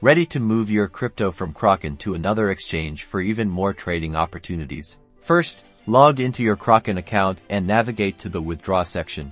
ready to move your crypto from Kraken to another exchange for even more trading opportunities. First, log into your Kraken account and navigate to the Withdraw section,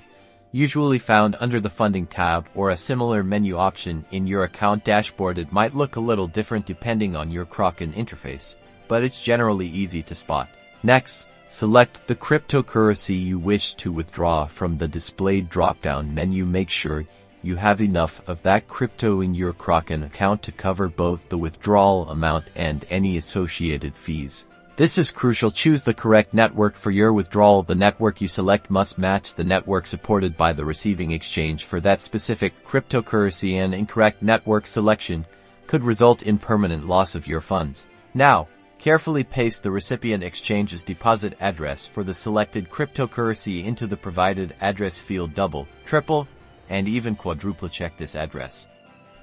usually found under the Funding tab or a similar menu option in your account dashboard. It might look a little different depending on your Kraken interface, but it's generally easy to spot. Next, select the cryptocurrency you wish to withdraw from the displayed drop-down menu. Make sure you have enough of that crypto in your Kraken account to cover both the withdrawal amount and any associated fees. This is crucial. Choose the correct network for your withdrawal. The network you select must match the network supported by the receiving exchange for that specific cryptocurrency. An incorrect network selection could result in permanent loss of your funds. Now, carefully paste the recipient exchange's deposit address for the selected cryptocurrency into the provided address field. Double, triple, and even quadruple check this address.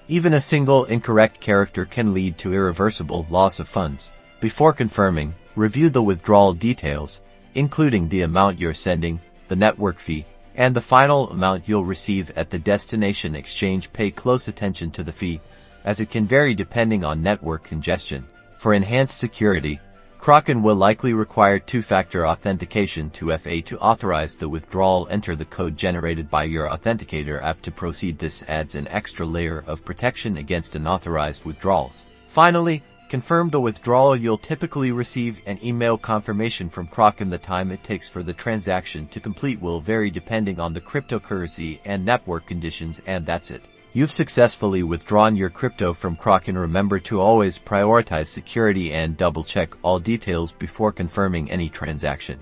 Even a single incorrect character can lead to irreversible loss of funds. Before confirming, review the withdrawal details, including the amount you're sending, the network fee, and the final amount you'll receive at the destination exchange. Pay close attention to the fee, as it can vary depending on network congestion. For enhanced security, Kraken will likely require two-factor authentication 2FA to authorize the withdrawal. Enter the code generated by your authenticator app to proceed. This adds an extra layer of protection against unauthorized withdrawals. Finally, confirm the withdrawal. You'll typically receive an email confirmation from Kraken. The time it takes for the transaction to complete will vary depending on the cryptocurrency and network conditions. And that's it. You've successfully withdrawn your crypto from Kraken. Remember to always prioritize security and double-check all details before confirming any transaction.